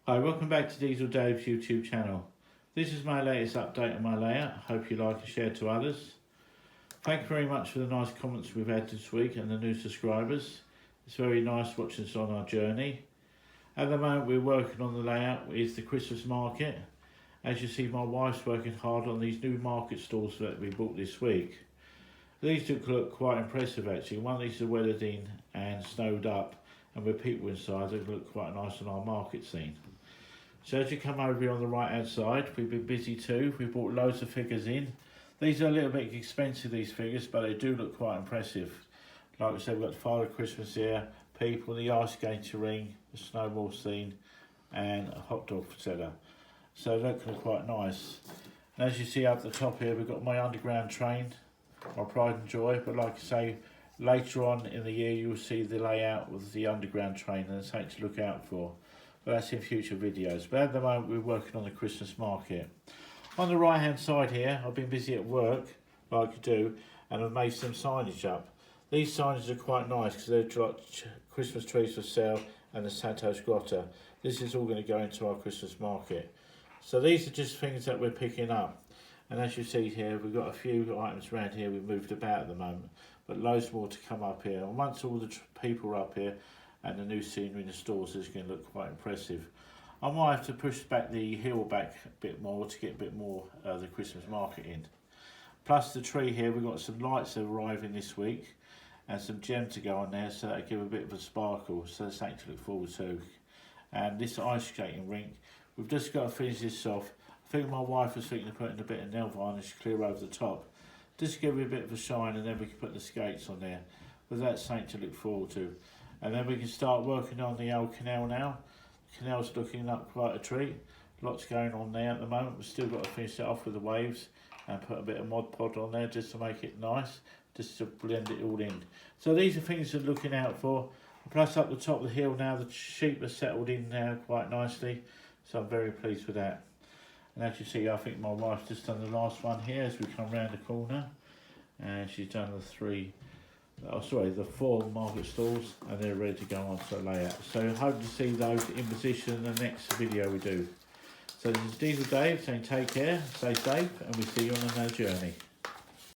Hi, welcome back to Diesel Dave's YouTube channel. This is my latest update on my layout. Hope you like and share to others. Thank you very much for the nice comments we've had this week and the new subscribers. It's very nice watching us on our journey. At the moment we're working on the layout is the Christmas market. As you see, my wife's working hard on these new market stalls that we bought this week. These look quite impressive actually. One of these are weathered in and snowed up, and with people inside they look quite nice on our market scene. So as you come over here on the right hand side, we've been busy too. We bought loads of figures in. These are a little bit expensive, these figures, but they do look quite impressive. Like I said, we've got the Father Christmas here, people, the ice skating ring, the snowball scene, and a hot dog seller. So they look quite nice. And as you see up the top here, we've got my underground train, my pride and joy. But like I say, later on in the year, you'll see the layout with the underground train, and it's something to look out for. But that's in future videos. But at the moment we're working on the Christmas market. On the right hand side here, I've been busy at work, like I do, and I've made some signage up. These signage are quite nice because they're like Christmas trees for sale and the Santos Grotto. This is all going to go into our Christmas market. So these are just things that we're picking up. And as you see here, we've got a few items around here we've moved about at the moment, but loads more to come up here. And once all the people are up here, and the new scenery in the stores is going to look quite impressive. I might have to push back the hill back a bit more to get a bit more of the Christmas market in. Plus the tree here, we've got some lights arriving this week and some gems to go on there, so that'll give a bit of a sparkle, so that's something to look forward to. And this ice skating rink, we've just got to finish this off. I think my wife was thinking of putting a bit of nail varnish clear over the top, just to give it a bit of a shine, and then we can put the skates on there. But that's something to look forward to. And then we can start working on the old canal now. The canal's looking up quite a treat. Lots going on there at the moment. We've still got to finish it off with the waves and put a bit of Mod Podge on there just to make it nice, just to blend it all in. So these are things to looking out for. Plus up the top of the hill now, the sheep are settled in now quite nicely. So I'm very pleased with that. And as you see, I think my wife's just done the last one here as we come round the corner. And she's done the 4 market stalls, and they're ready to go on to the layout. So I hope to see those in position in the next video we do. So this is Diesel Dave saying take care, stay safe, and we'll see you on another journey.